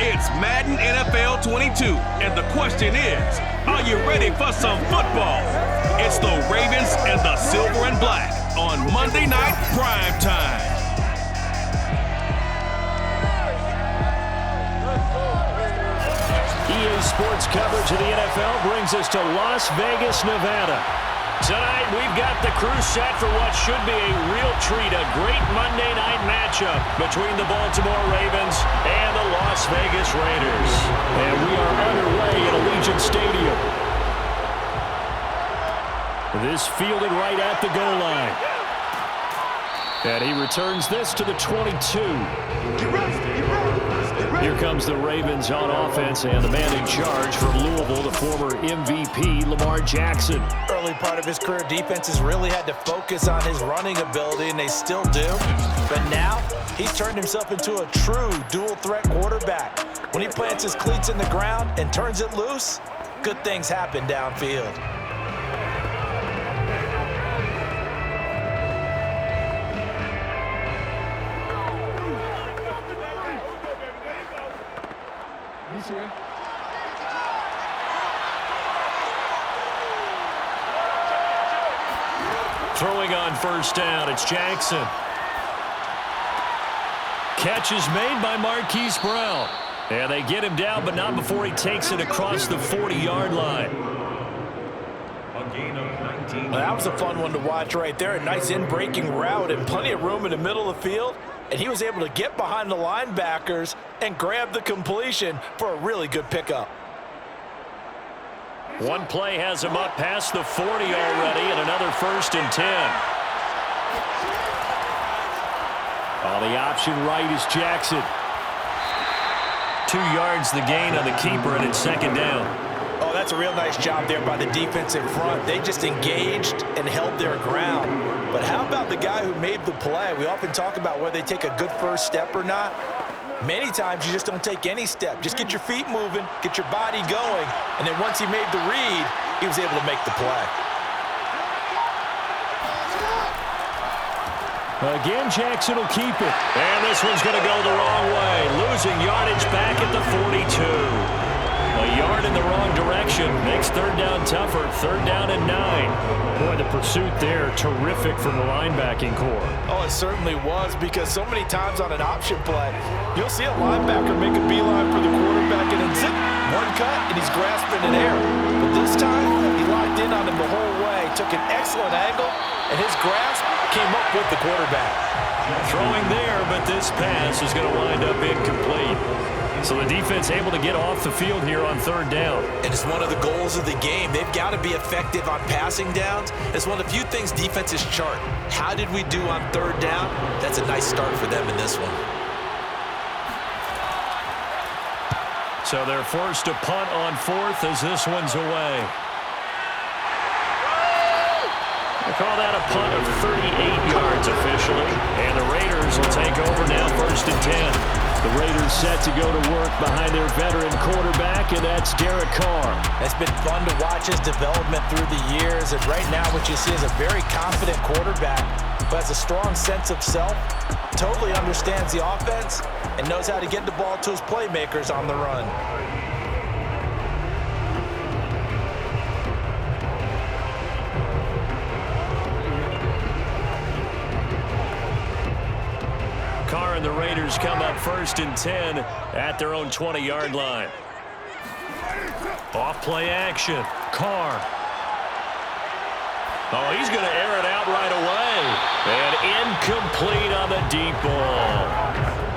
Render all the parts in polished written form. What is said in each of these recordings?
It's Madden NFL 22, and the question is, are you ready for some football? It's the Ravens and the Silver and Black on Monday Night Prime Time. EA Sports coverage of the NFL brings us to Las Vegas, Nevada. Tonight, we've got the crew set for what should be a real treat, a great Monday night matchup between the Baltimore Ravens and the Las Vegas Raiders. And we are underway at Allegiant Stadium. This fielded right at the goal line. And he returns this to the 22. Here comes the Ravens on offense, and the man in charge from Louisville, the former MVP, Lamar Jackson. Early part of his career, defenses really had to focus on his running ability, and they still do. But now, he's turned himself into a true dual-threat quarterback. When he plants his cleats in the ground and turns it loose, good things happen downfield. Throwing on first down, it's Jackson. Catch is made by Marquise Brown. And they get him down, but not before he takes it across the 40-yard line. A gain of 19. Well, that was a fun one to watch right there. A nice in-breaking route and plenty of room in the middle of the field. And he was able to get behind the linebackers and grab the completion for a really good pickup. One play has him up past the 40 already, and another 1st and 10. Oh, the option right is Jackson. 2 yards the gain on the keeper, and it's 2nd down. Oh, that's a real nice job there by the defense in front. They just engaged and held their ground. But how about the guy who made the play? We often talk about whether they take a good first step or not. Many times you just don't take any step. Just get your feet moving, get your body going, and then once he made the read, he was able to make the play. Again, Jackson will keep it. And this one's going to go the wrong way. Losing yardage back at the 42. A yard in the wrong direction makes 3rd down tougher. 3rd down and 9. Boy, the pursuit there, terrific from the linebacking core. Oh, it certainly was, because so many times on an option play, you'll see a linebacker make a beeline for the quarterback, and then zip, one cut, and he's grasping in air. But this time, he locked in on him the whole way, took an excellent angle, and his grasp came up with the quarterback. Throwing there, but this pass is going to wind up incomplete. So the defense able to get off the field here on 3rd down. And it's one of the goals of the game. They've got to be effective on passing downs. It's one of the few things defenses chart. How did we do on 3rd down? That's a nice start for them in this one. So they're forced to punt on 4th as this one's away. They call that a punt of 38 yards officially. And the Raiders will take over now, 1st and 10. The Raiders set to go to work behind their veteran quarterback, and that's Derek Carr. It's been fun to watch his development through the years, and right now what you see is a very confident quarterback who has a strong sense of self, totally understands the offense, and knows how to get the ball to his playmakers on the run. Carr and the Raiders come up 1st and 10 at their own 20-yard line. Off play action. Carr. Oh, he's going to air it out right away. And incomplete on the deep ball.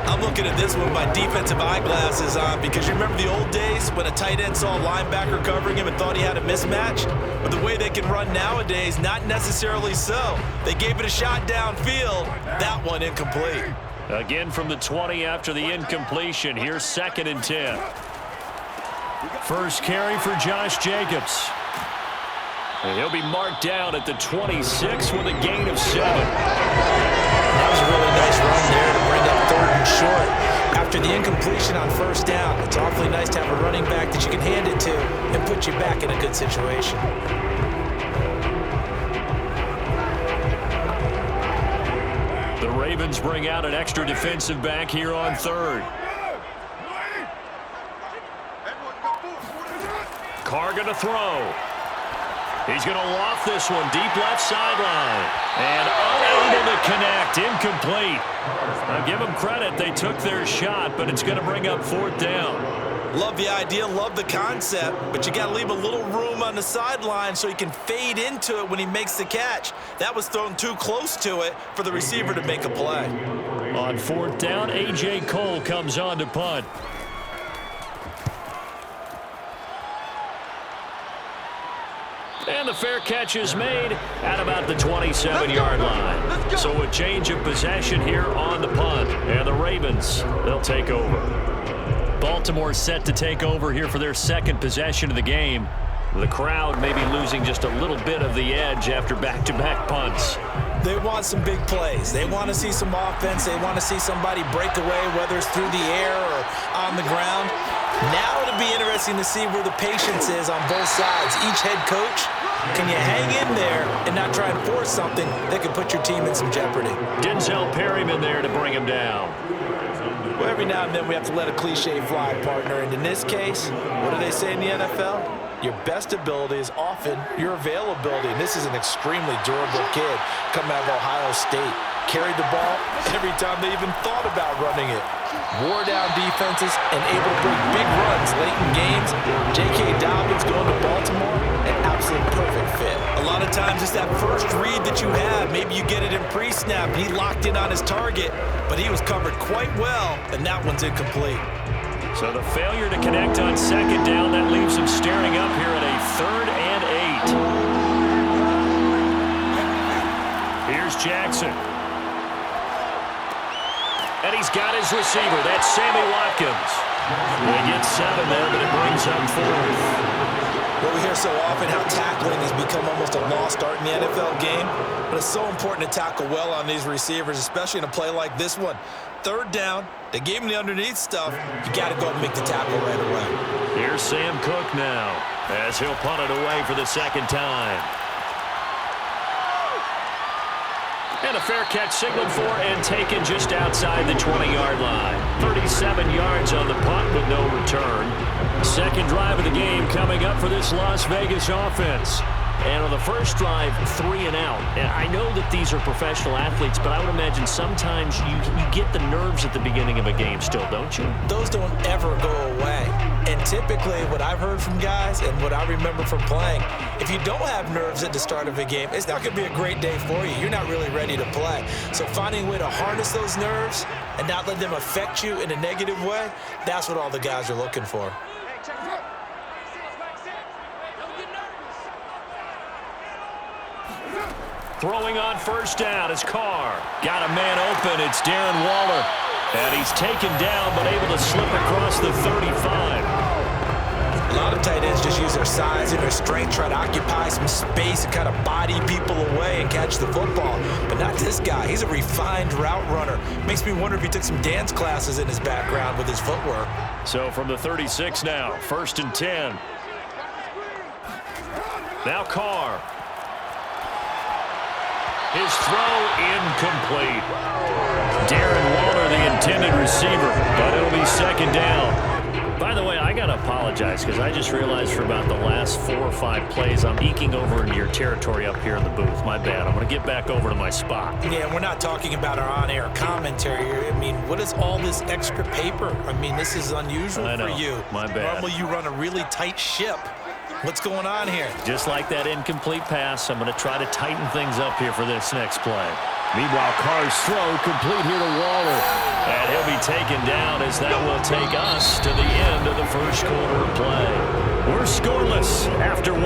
I'm looking at this with my defensive eyeglasses on, because you remember the old days when a tight end saw a linebacker covering him and thought he had a mismatch? But the way they can run nowadays, not necessarily so. They gave it a shot downfield. That one incomplete. Again from the 20 after the incompletion. Here's 2nd and 10. First carry for Josh Jacobs. And he'll be marked down at the 26 with a gain of 7. That was a really nice run there to bring up 3rd and short. After the incompletion on 1st down, it's awfully nice to have a running back that you can hand it to and put you back in a good situation. The Ravens bring out an extra defensive back here on 3rd. Carr going to throw. He's going to loft this one deep left sideline. And unable to connect. Incomplete. Now give them credit. They took their shot, but it's going to bring up 4th down. Love the idea, love the concept, but you got to leave a little room on the sideline so he can fade into it when he makes the catch. That was thrown too close to it for the receiver to make a play. On 4th down, A.J. Cole comes on to punt. And the fair catch is made at about the 27-yard line. So a change of possession here on the punt. And the Ravens, they'll take over. Baltimore set to take over here for their 2nd possession of the game. The crowd may be losing just a little bit of the edge after back-to-back punts. They want some big plays. They want to see some offense. They want to see somebody break away, whether it's through the air or on the ground. Now it'll be interesting to see where the patience is on both sides. Each head coach, can you hang in there and not try and force something that could put your team in some jeopardy? Denzel Perryman there to bring him down. Well, every now and then we have to let a cliche fly, partner. And in this case, what do they say in the NFL? Your best ability is often your availability. And this is an extremely durable kid coming out of Ohio State. Carried the ball every time they even thought about running it. Wore down defenses and able to break big runs late in games. J.K. Dobbins going to Baltimore, an absolute perfect fit. A lot of times it's that first read that you have. Maybe you get it in pre-snap. He locked in on his target, but he was covered quite well, and that one's incomplete. So the failure to connect on 2nd down, that leaves him staring up here at a 3rd and 8. Here's Jackson. And he's got his receiver. That's Sammy Watkins. They get 7 there, but it brings up 4th. Well, we hear so often how tackling has become almost a lost art in the NFL game, but it's so important to tackle well on these receivers, especially in a play like this one. 3rd down, they gave him the underneath stuff. You got to go and make the tackle right away. Here's Sam Cook now, as he'll punt it away for the 2nd time. And a fair catch signaled for and taken just outside the 20-yard line. 37 yards on the punt with no return. 2nd drive of the game coming up for this Las Vegas offense. And on the first drive, 3 and out. And I know that these are professional athletes, but I would imagine sometimes you get the nerves at the beginning of a game still, don't you? Those don't ever go away. And typically what I've heard from guys and what I remember from playing, if you don't have nerves at the start of a game, it's not going to be a great day for you. You're not really ready to play. So finding a way to harness those nerves and not let them affect you in a negative way, that's what all the guys are looking for. Throwing on 1st down is Carr. Got a man open. It's Darren Waller. And he's taken down but able to slip across the 35. A lot of tight ends just use their size and their strength, try to occupy some space and kind of body people away and catch the football. But not this guy. He's a refined route runner. Makes me wonder if he took some dance classes in his background with his footwork. So from the 36 now, 1st and 10. Now Carr. His throw incomplete. Darren Waller, the intended receiver, but it'll be 2nd down. By the way, I got to apologize because I just realized for about the last 4 or 5 plays, I'm eking over into your territory up here in the booth. My bad. I'm going to get back over to my spot. Yeah, we're not talking about our on-air commentary here. I mean, what is all this extra paper? I mean, this is unusual for you. My bad. Normally you run a really tight ship. What's going on here? Just like that incomplete pass, I'm going to try to tighten things up here for this next play. Meanwhile, Carr's throw complete here to Waller. And he'll be taken down as that will take us to the end of the 1st quarter of play. We're scoreless after 1.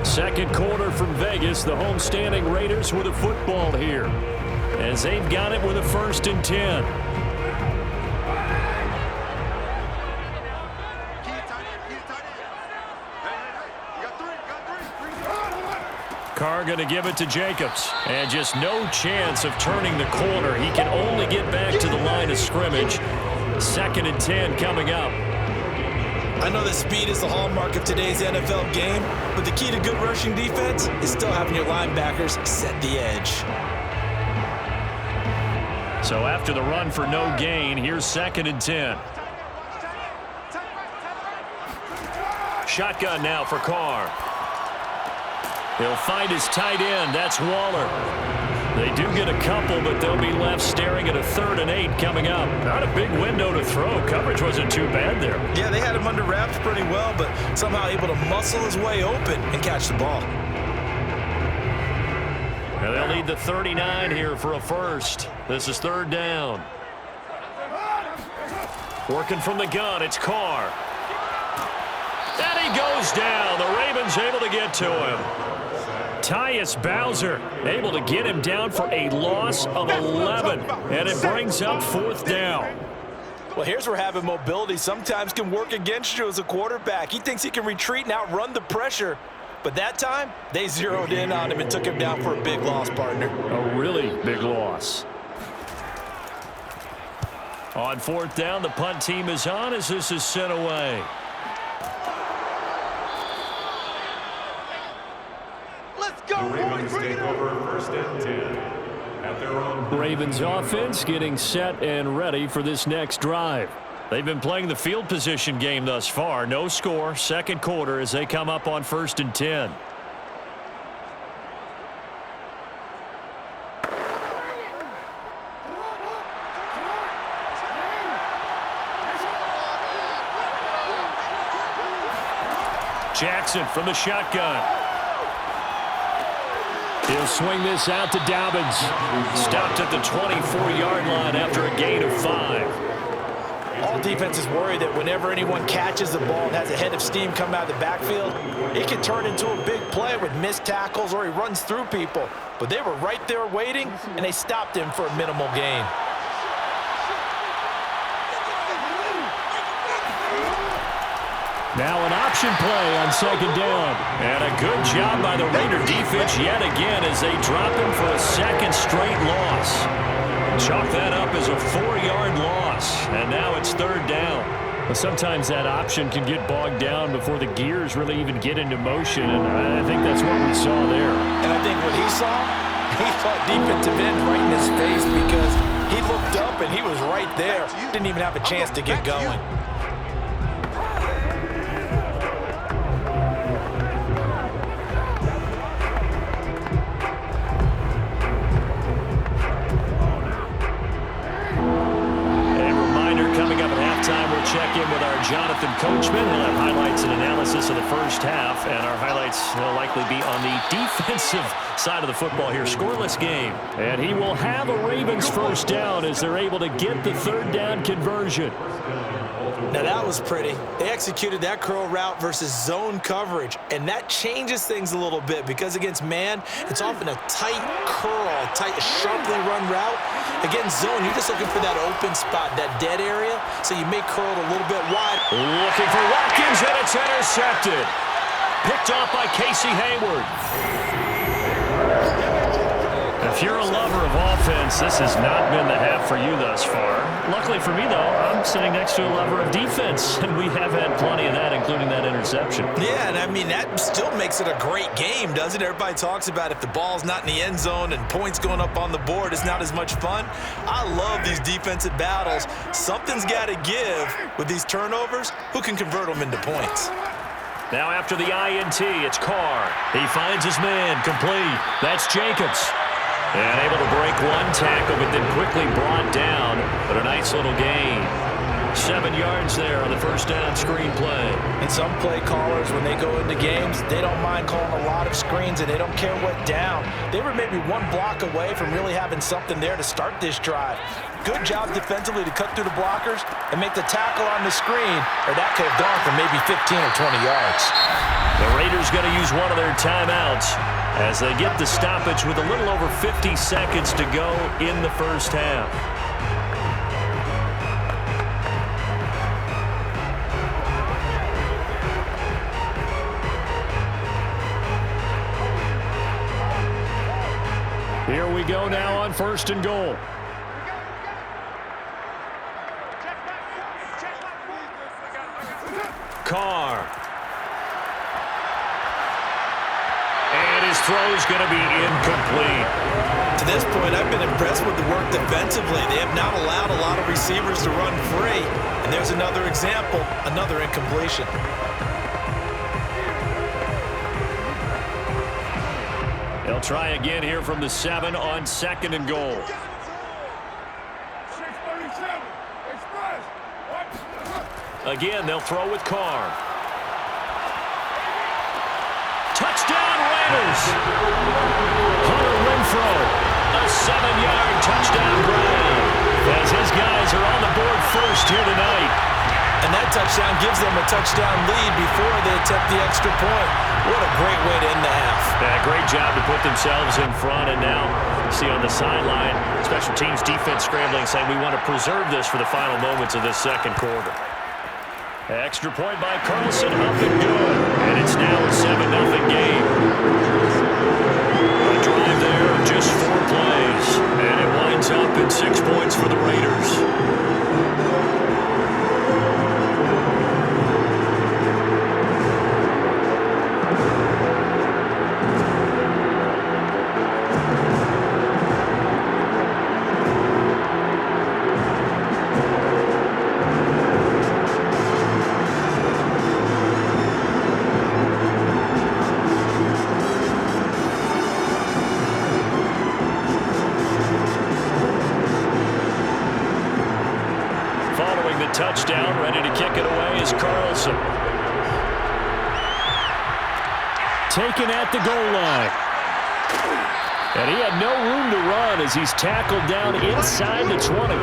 2nd quarter from Vegas. The homestanding Raiders with the football here, as they've got it with a 1st and 10. Carr going to give it to Jacobs. And just no chance of turning the corner. He can only get back to the line of scrimmage. 2nd and 10 coming up. I know that speed is the hallmark of today's NFL game, but the key to good rushing defense is still having your linebackers set the edge. So after the run for no gain, here's 2nd and 10. Shotgun now for Carr. He'll find his tight end. That's Waller. They do get a couple, but they'll be left staring at a 3rd and 8 coming up. Not a big window to throw. Coverage wasn't too bad there. Yeah, they had him under wraps pretty well, but somehow able to muscle his way open and catch the ball. And they'll need the 39 here for a first. This is 3rd down. Working from the gun, it's Carr. And he goes down. The Ravens able to get to him. Tyus Bowser able to get him down for a loss of 11. And it brings up 4th down. Well, here's where having mobility sometimes can work against you as a quarterback. He thinks he can retreat and outrun the pressure. But that time, they zeroed in on him and took him down for a big loss, partner. A really big loss. On 4th down, the punt team is on as this is sent away. The Ravens take over 1st and 10 at their own. Ravens offense getting set and ready for this next drive. They've been playing the field position game thus far. No score, 2nd quarter as they come up on 1st and 10. Jackson from the shotgun. He'll swing this out to Dobbins. Stopped at the 24-yard line after a gain of 5. All defenses worry that whenever anyone catches the ball and has a head of steam come out of the backfield, it can turn into a big play with missed tackles or he runs through people. But they were right there waiting, and they stopped him for a minimal gain. Now an option play on 2nd down. And a good job by the Raider defense yet again as they drop him for a 2nd straight loss. Chalk that up as a 4-yard loss. And now it's 3rd down. Well, sometimes that option can get bogged down before the gears really even get into motion. And I think that's what we saw there. And I think what he saw defensive end right in his face because he looked up and he was right there. Didn't even have a chance to get going. Check in with our Jonathan Coachman. We'll have highlights and analysis of the first half, and our highlights will likely be on the defensive side of the football here. Scoreless game. And he will have a Ravens 1st down as they're able to get the 3rd down conversion. Now that was pretty. They executed that curl route versus zone coverage, and that changes things a little bit because against man, it's often a tight curl, tight, sharply run route. Against zone, you're just looking for that open spot, that dead area, so you may curl it a little bit wide. Looking for Watkins, and it's intercepted. Picked off by Casey Hayward. If you're a lover of offense, this has not been the half for you thus far. Luckily for me, though, I'm sitting next to a lover of defense, and we have had plenty of that, including that interception. Yeah, and I mean, that still makes it a great game, doesn't it? Everybody talks about if the ball's not in the end zone and points going up on the board, it's not as much fun. I love these defensive battles. Something's got to give with these turnovers. Who can convert them into points? Now after the INT, it's Carr. He finds his man, complete. That's Jacobs. And able to break one tackle, but then quickly brought down. But a nice little gain. 7 yards there on the 1st down screen play. And some play callers, when they go into games, they don't mind calling a lot of screens, and they don't care what down. They were maybe one block away from really having something there to start this drive. Good job defensively to cut through the blockers and make the tackle on the screen, or that could have gone for maybe 15 or 20 yards. The Raiders going to use one of their timeouts as they get the stoppage with a little over 50 seconds to go in the 1st half. Here we go now on 1st and goal. Carr. And his throw is going to be incomplete. To this point, I've been impressed with the work defensively. They have not allowed a lot of receivers to run free. And there's another example, another incompletion. They'll try again here from the 7 on 2nd and goal. Again, they'll throw with Carr. Touchdown, Raiders! Hunter Renfro, a 7-yard touchdown grab, as his guys are on the board first here tonight. And that touchdown gives them a touchdown lead before they attempt the extra point. What a great way to end the half. Yeah, great job to put themselves in front. And now you see on the sideline, special teams defense scrambling, saying we want to preserve this for the final moments of this second quarter. Extra point by Carlson, up and good. And it's now a 7-0 game. A drive there of just 4 plays. And it winds up in 6 points for the Raiders. Touchdown, ready to kick it away is Carlson. Taken at the goal line. And he had no room to run as he's tackled down inside the 20.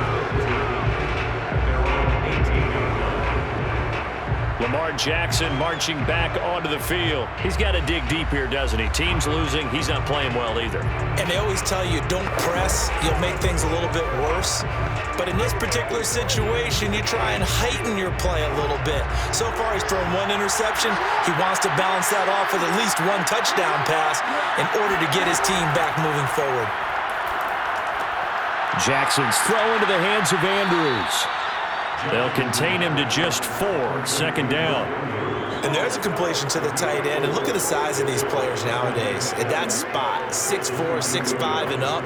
Lamar Jackson marching back onto the field. He's got to dig deep here, doesn't he? Team's losing. He's not playing well either. And they always tell you, don't press. You'll make things a little bit worse. But in this particular situation, you try and heighten your play a little bit. So far, he's thrown 1 interception. He wants to balance that off with at least 1 touchdown pass in order to get his team back moving forward. Jackson's throw into the hands of Andrews. They'll contain him to just 4, 2nd down. And there's a completion to the tight end. And look at the size of these players nowadays. At that spot, 6'4", 6'5", and up.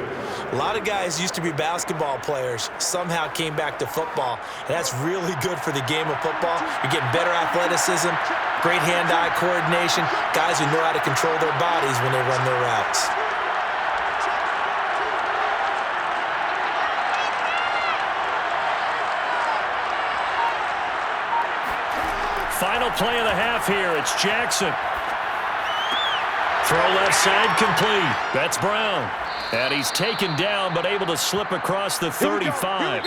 A lot of guys used to be basketball players, somehow came back to football. And that's really good for the game of football. You're getting better athleticism, great hand-eye coordination, guys who know how to control their bodies when they run their routes. Final play of the half here. It's Jackson. Throw left side complete. That's Brown. And he's taken down but able to slip across the 35.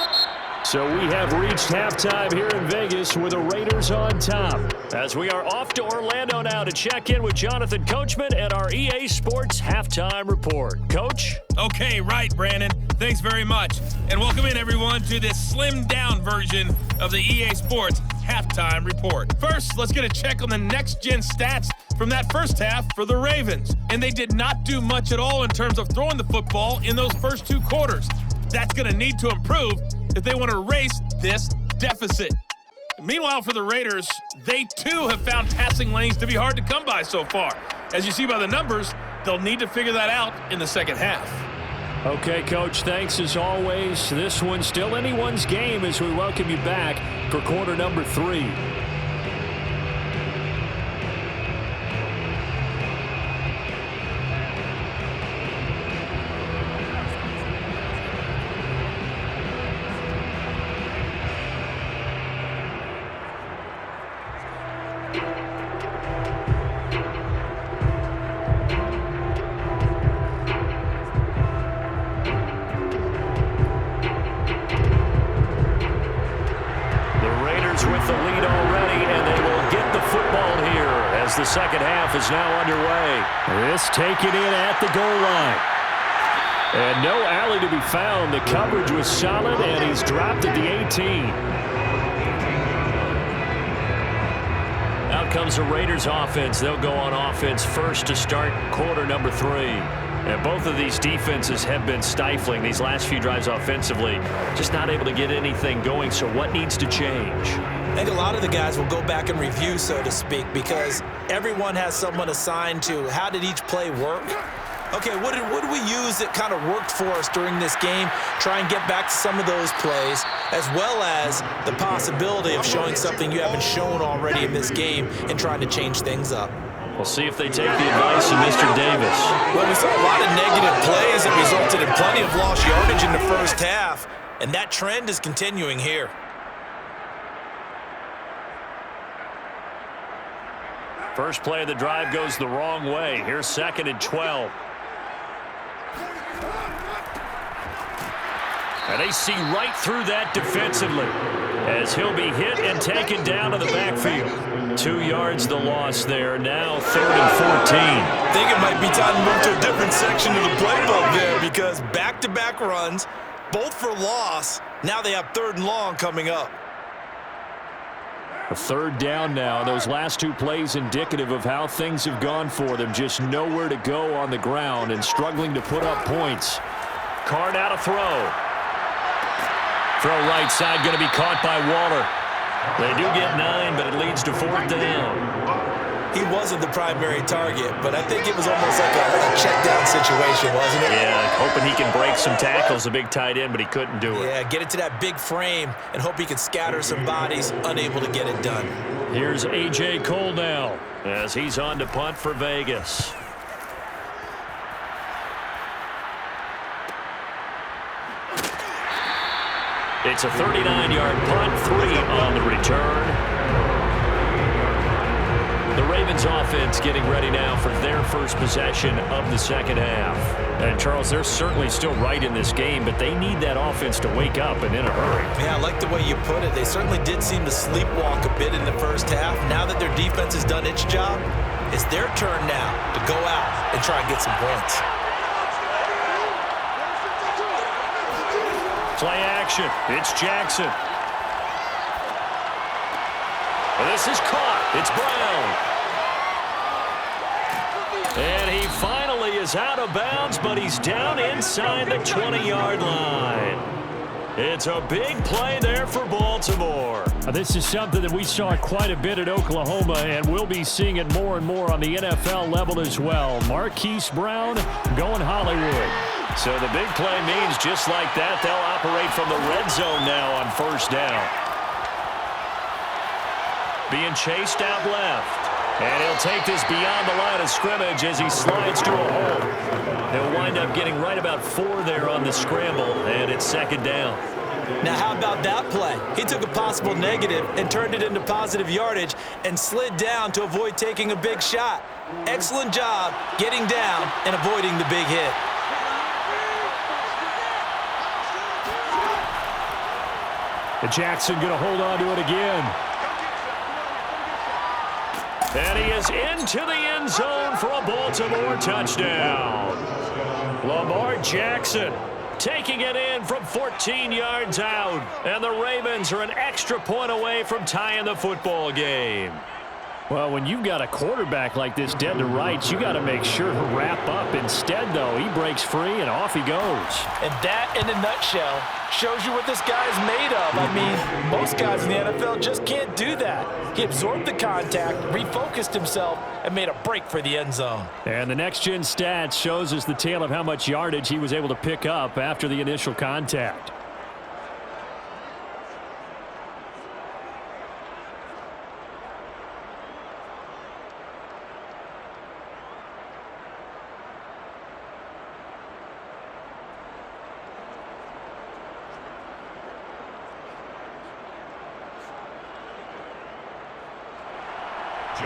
So we have reached halftime here in Vegas with the Raiders on top. As we are off to Orlando now to check in with Jonathan Coachman and our EA Sports Halftime Report. Coach? Okay, right, Brandon. Thanks very much. And welcome in, everyone, to this slimmed-down version of the EA Sports Halftime Report. First, let's get a check on the next-gen stats from that first half for the Ravens. And they did not do much at all in terms of throwing the football in those first 2 quarters. That's going to need to improve if they want to erase this deficit. Meanwhile, for the Raiders, they too have found passing lanes to be hard to come by so far. As you see by the numbers, they'll need to figure that out in the second half. Okay, Coach, thanks as always. This one's still anyone's game as we welcome you back for quarter number 3. The second half is now underway. This taken in at the goal line. And no alley to be found. The coverage was solid, and he's dropped at the 18. Out comes the Raiders offense. They'll go on offense first to start quarter number 3. And both of these defenses have been stifling these last few drives offensively. Just not able to get anything going, so what needs to change? I think a lot of the guys will go back and review, so to speak, because everyone has someone assigned to how did each play work. Okay, what did we use that kind of worked for us during this game? Try and get back to some of those plays, as well as the possibility of showing something you haven't shown already in this game and trying to change things up. We'll see if they take the advice of Mr. Davis. Well, we saw a lot of negative plays that resulted in plenty of lost yardage in the first half, and that trend is continuing here. First play of the drive goes the wrong way. Here's 2nd and 12. And they see right through that defensively as he'll be hit and taken down to the backfield. 2 yards the loss there. Now 3rd and 14. I think it might be time to move to a different section of the playbook there because back-to-back runs, both for loss. Now they have 3rd and long coming up. A 3rd down now. Those last 2 plays indicative of how things have gone for them. Just nowhere to go on the ground and struggling to put up points. Card out a throw. Throw right side going to be caught by Waller. They do get 9, but it leads to 4th down. He wasn't the primary target, but I think it was almost like a check down situation, wasn't it? Yeah, hoping he can break some tackles, a big tight end, but he couldn't do it. Yeah, get it to that big frame and hope he can scatter some bodies, unable to get it done. Here's A.J. Cole now as he's on to punt for Vegas. It's a 39-yard punt, 3 on the return. The Ravens offense getting ready now for their first possession of the second half. And, Charles, they're certainly still right in this game, but they need that offense to wake up and in a hurry. Yeah, I like the way you put it. They certainly did seem to sleepwalk a bit in the first half. Now that their defense has done its job, it's their turn now to go out and try and get some points. Play action. It's Jackson. This is caught. It's Brown. And he finally is out of bounds, but he's down inside the 20-yard line. It's a big play there for Baltimore. This is something that we saw quite a bit at Oklahoma, and we'll be seeing it more and more on the NFL level as well. Marquise Brown going Hollywood. So the big play means just like that, they'll operate from the red zone now on 1st down. Being chased out left. And he'll take this beyond the line of scrimmage as he slides to a hole. He'll wind up getting right about 4 there on the scramble, and it's 2nd down. Now, how about that play? He took a possible negative and turned it into positive yardage and slid down to avoid taking a big shot. Excellent job getting down and avoiding the big hit. And Jackson going to hold on to it again. And he is into the end zone for a Baltimore touchdown. Lamar Jackson taking it in from 14 yards out. And the Ravens are an extra point away from tying the football game. Well, when you've got a quarterback like this dead to rights, you got to make sure to wrap up. Instead, though, he breaks free and off he goes. And that, in a nutshell, shows you what this guy is made of. I mean, most guys in the NFL just can't do that. He absorbed the contact, refocused himself, and made a break for the end zone. And the next-gen stats shows us the tale of how much yardage he was able to pick up after the initial contact.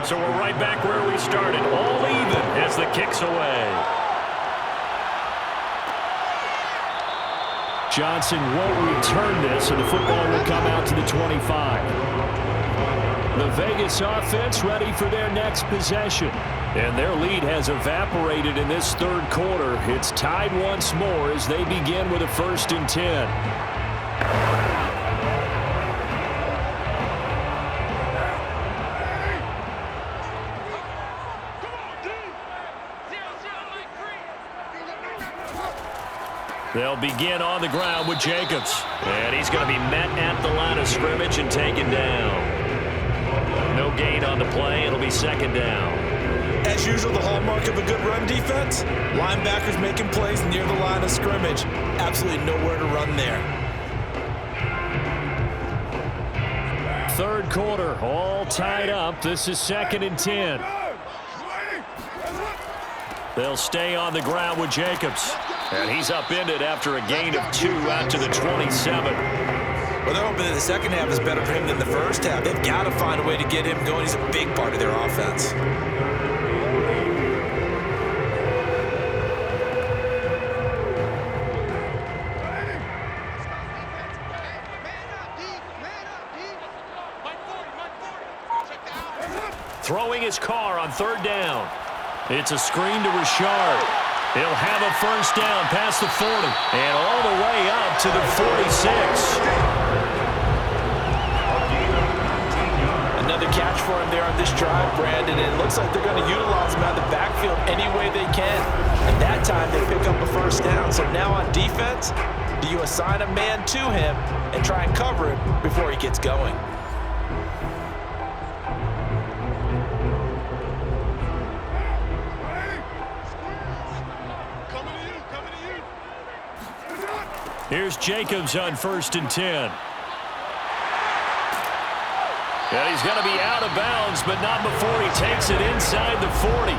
So we're right back where we started, all even as the kick's away. Johnson won't return this, and the football will come out to the 25. The Vegas offense ready for their next possession. And their lead has evaporated in this 3rd quarter. It's tied once more as they begin with a 1st and 10. They'll begin on the ground with Jacobs. And he's going to be met at the line of scrimmage and taken down. No gain on the play. It'll be 2nd down. As usual, the hallmark of a good run defense, linebackers making plays near the line of scrimmage. Absolutely nowhere to run there. 3rd quarter, all tied up. This is 2nd and 10. They'll stay on the ground with Jacobs. And he's upended after a gain of 2 out to the 27. Well, they're hoping that the second half is better for him than the first half. They've got to find a way to get him going. He's a big part of their offense. Throwing his car on 3rd down. It's a screen to Richard. He'll have a first down past the 40 and all the way up to the 46. Another catch for him there on this drive, Brandon, and it looks like they're going to utilize him out of the backfield any way they can. And that time they pick up a first down. So now on defense, do you assign a man to him and try and cover him before he gets going? Here's Jacobs on 1st and 10. And he's going to be out of bounds, but not before he takes it inside the 40.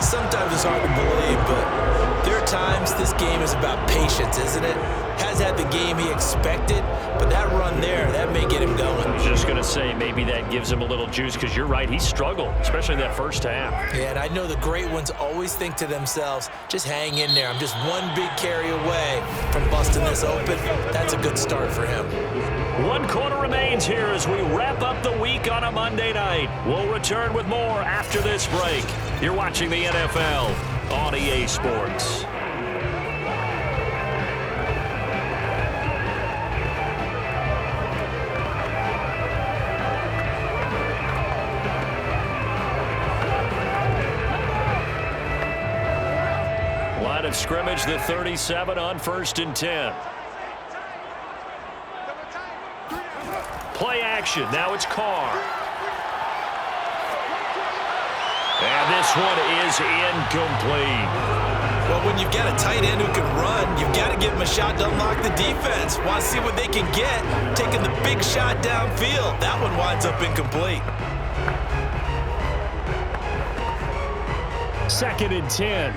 Sometimes it's hard to believe, but there are times this game is about patience, isn't it? Has had the game he expected, but that run there, that may get him going. I was just going to say maybe that gives him a little juice because you're right, he struggled, especially in that first half. Yeah, and I know the great ones always think to themselves, just hang in there. I'm just one big carry away from busting this open. That's a good start for him. 1 quarter remains here as we wrap up the week on a Monday night. We'll return with more after this break. You're watching the NFL on EA Sports. Line of scrimmage, the 37 on 1st and 10. Play action. Now it's Carr. And this one is incomplete. Well, when you've got a tight end who can run, you've got to give him a shot to unlock the defense. Want to see what they can get, taking the big shot downfield. That one winds up incomplete. 2nd and 10.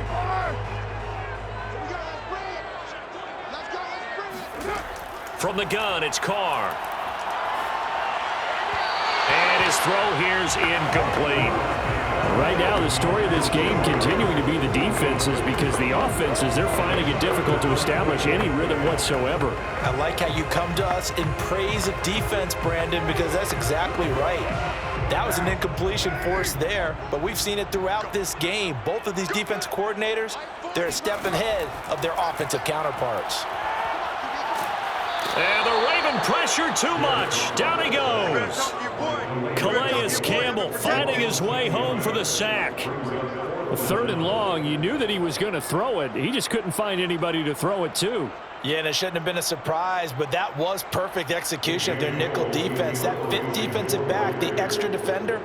From the gun, it's Carr. And his throw here's incomplete. Right now, the story of this game continuing to be the defenses because the offenses, they're finding it difficult to establish any rhythm whatsoever. I like how you come to us in praise of defense, Brandon, because that's exactly right. That was an incompletion forced there, but we've seen it throughout this game. Both of these defense coordinators, they're a step ahead of their offensive counterparts. And the Raven pressure too much. Down he goes. Calais Campbell finding his way home for the sack. 3rd and long, you knew that he was going to throw it. He just couldn't find anybody to throw it to. Yeah, and it shouldn't have been a surprise, but that was perfect execution of their nickel defense. That 5th defensive back, the extra defender,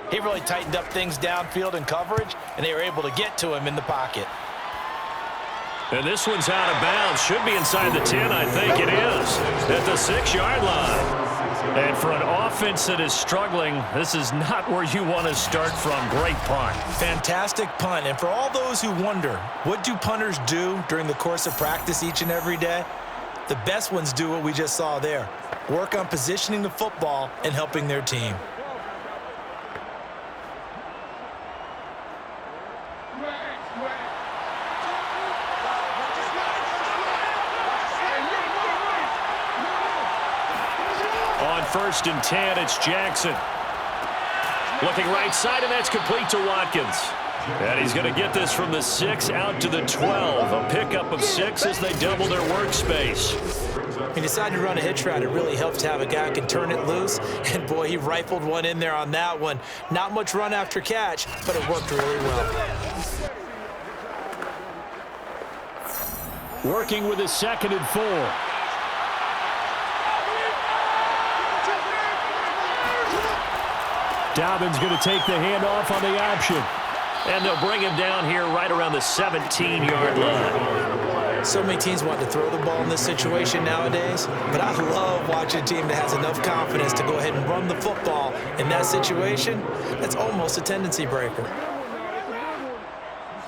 he really tightened up things downfield in coverage, and they were able to get to him in the pocket. And this one's out of bounds. Should be inside the 10, I think it is. At the 6-yard line. And for an offense that is struggling, this is not where you want to start from. Great punt. Fantastic punt. And for all those who wonder, what do punters do during the course of practice each and every day? The best ones do what we just saw there. Work on positioning the football and helping their team. On 1st and 10, it's Jackson. Looking right side, and that's complete to Watkins. And he's going to get this from the 6 out to the 12. A pickup of 6 as they double their workspace. He decided to run a hitch route. It really helps to have a guy who can turn it loose. And, boy, he rifled one in there on that one. Not much run after catch, but it worked really well. Working with his 2nd and 4. Dobbins going to take the handoff on the option. And they'll bring him down here right around the 17-yard line. So many teams want to throw the ball in this situation nowadays, but I love watching a team that has enough confidence to go ahead and run the football in that situation. That's almost a tendency breaker.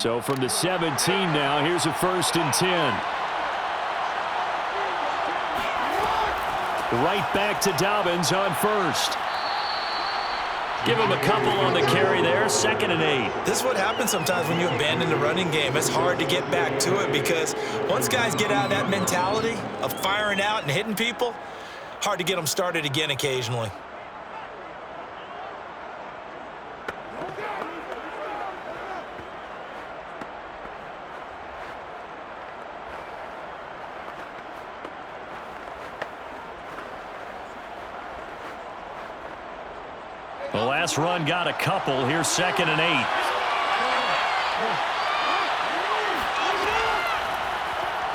So from the 17 now, here's a 1st and 10. Right back to Dobbins on 1st. Give him a couple on the carry there, 2nd and 8. This is what happens sometimes when you abandon the running game. It's hard to get back to it because once guys get out of that mentality of firing out and hitting people, hard to get them started again occasionally. The last run got a couple. Here's 2nd and 8.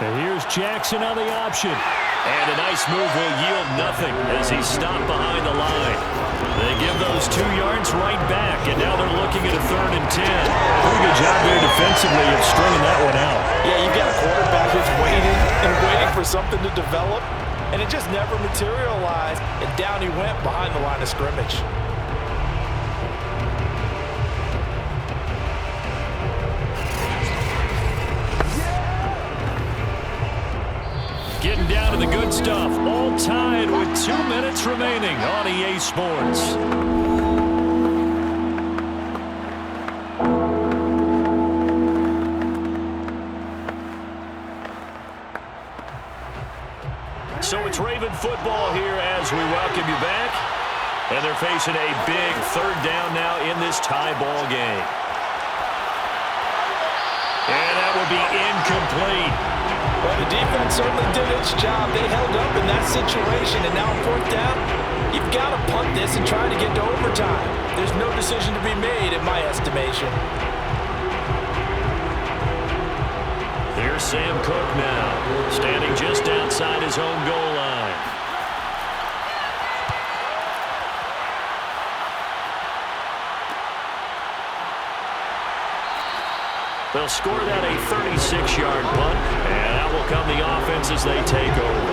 And here's Jackson on the option. And a nice move will yield nothing as he's stopped behind the line. They give those 2 yards right back, and now they're looking at a 3rd and 10. Pretty good job there defensively of stringing that one out. Yeah, you've got a quarterback who's waiting and waiting for something to develop, and it just never materialized, and down he went behind the line of scrimmage. Getting down to the good stuff. All tied with 2 minutes remaining on EA Sports. So it's Raven football here as we welcome you back. And they're facing a big 3rd down now in this tie ball game. And that will be incomplete. Well, the defense certainly did its job. They held up in that situation, and now on 4th down, you've got to punt this and try to get to overtime. There's no decision to be made in my estimation. Here's Sam Cook now, standing just outside his own goal line. They'll score that a 36-yard punt, and out will come the offense as they take over.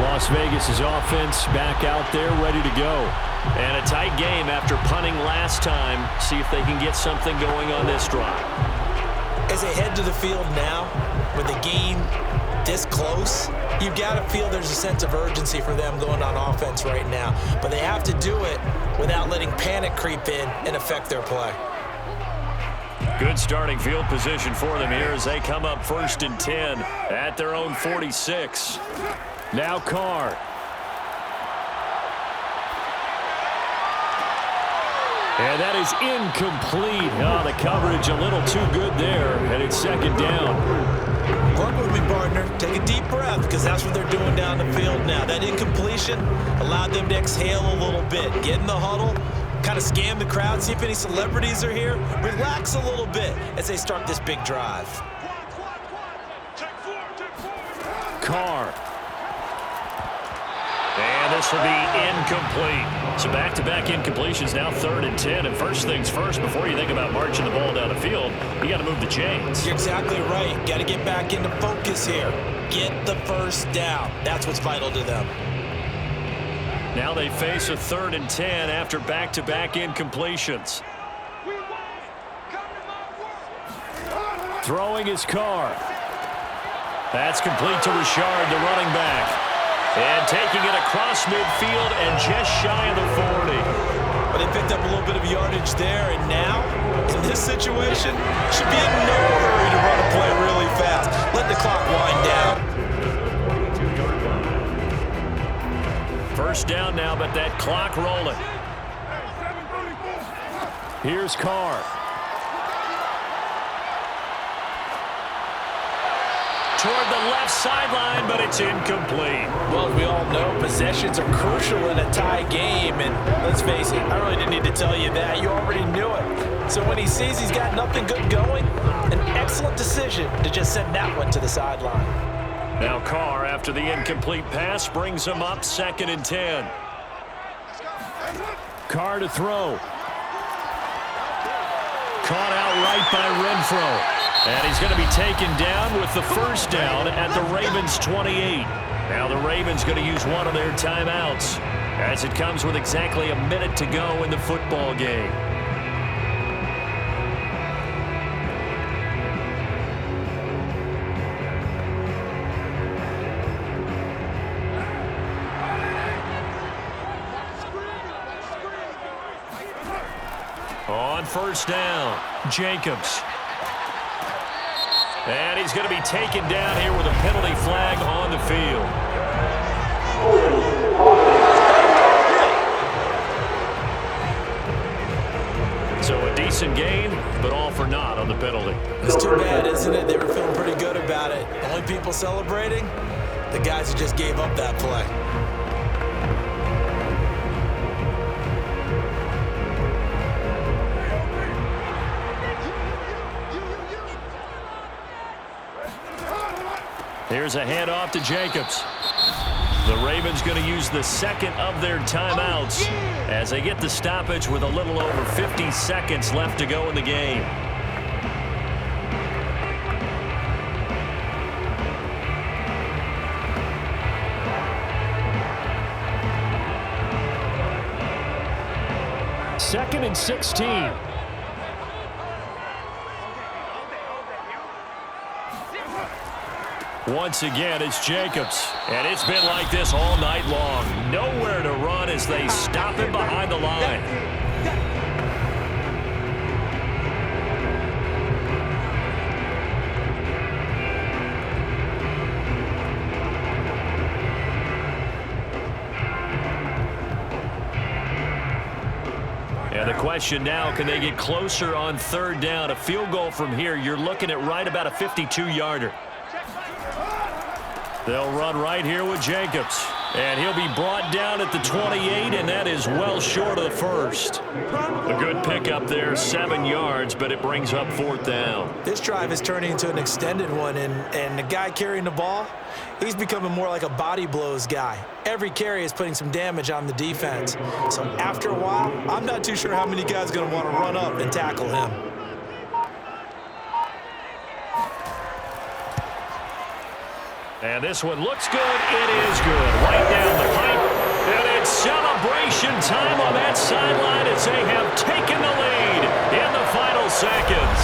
Las Vegas' offense back out there ready to go. And a tight game after punting last time. See if they can get something going on this drive. As they head to the field now, with the game this close, you've got to feel there's a sense of urgency for them going on offense right now. But they have to do it without letting panic creep in and affect their play. Good starting field position for them here as they come up 1st and 10 at their own 46. Now Carr. And that is incomplete. Oh, the coverage a little too good there, and it's 2nd down. Work with me, partner. Take a deep breath because that's what they're doing down the field now. That incompletion allowed them to exhale a little bit. Get in the huddle. Kind of scan the crowd, see if any celebrities are here. Relax a little bit as they start this big drive. Carr. And this will be incomplete. So back-to-back incompletions, now 3rd and 10. And first things first, before you think about marching the ball down the field, you got to move the chains. You're exactly right. Got to get back into focus here. Get the 1st down. That's what's vital to them. Now they face a 3rd and 10 after back-to-back incompletions. Throwing his Carr. That's complete to Richard, the running back. And taking it across midfield and just shy of the 40. But they picked up a little bit of yardage there, and now, in this situation, should be in no hurry to run a play really fast. Let the clock wind down. 1st down now, but that clock rolling. Here's Carr. Toward the left sideline, but it's incomplete. Well, as we all know, possessions are crucial in a tie game, and let's face it, I really didn't need to tell you that. You already knew it. So when he sees he's got nothing good going, an excellent decision to just send that one to the sideline. Now Carr, after the incomplete pass, brings him up 2nd and 10. Carr to throw. Caught out right by Renfro. And he's going to be taken down with the 1st down at the Ravens' 28. Now the Ravens going to use one of their timeouts as it comes with exactly a minute to go in the football game. on first down. Jacobs. And he's going to be taken down here with a penalty flag on the field. So a decent gain, but all for naught on the penalty. It's too bad, isn't it? They were feeling pretty good about it. The only people celebrating, the guys who just gave up that play. Here's a handoff to Jacobs. The Ravens going to use the second of their timeouts as they get the stoppage with a little over 50 seconds left to go in the game. Second and 16. Once again, it's Jacobs. And it's been like this all night long. Nowhere to run as they stop him behind the line. And the question now, can they get closer on third down? A field goal from here, you're looking at right about a 52-yarder. They'll run right here with Jacobs. And he'll be brought down at the 28, and that is well short of the first. A good pickup there, 7 yards, but it brings up fourth down. This drive is turning into an extended one, and the guy carrying the ball, he's becoming more like a body blows guy. Every carry is putting some damage on the defense. So after a while, I'm not too sure how many guys are going to want to run up and tackle him. And this one looks good. It is good. Right down the pipe. And it's celebration time on that sideline as they have taken the lead in the final seconds.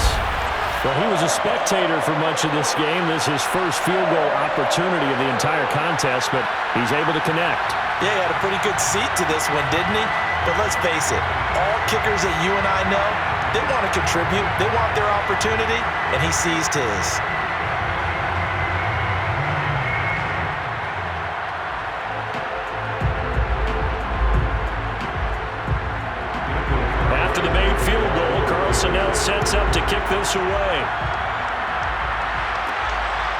Well, he was a spectator for much of this game. This is his first field goal opportunity of the entire contest, but he's able to connect. Yeah, he had a pretty good seat to this one, didn't he? But let's face it, all kickers that you and I know, they want to contribute. They want their opportunity, and he seized his. Now sets up to kick this away.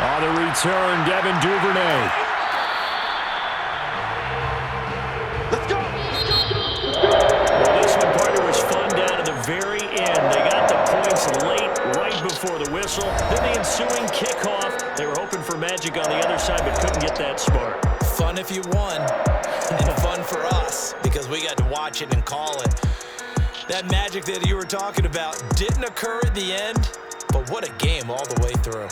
On the return, Devin Duvernay. Let's go! Well, this one, partner, was fun down to the very end. They got the points late, right before the whistle. Then the ensuing kickoff. They were hoping for magic on the other side, but couldn't get that spark. Fun if you won, and fun for us, because we got to watch it and call it. That magic that you were talking about didn't occur at the end, but what a game all the way through.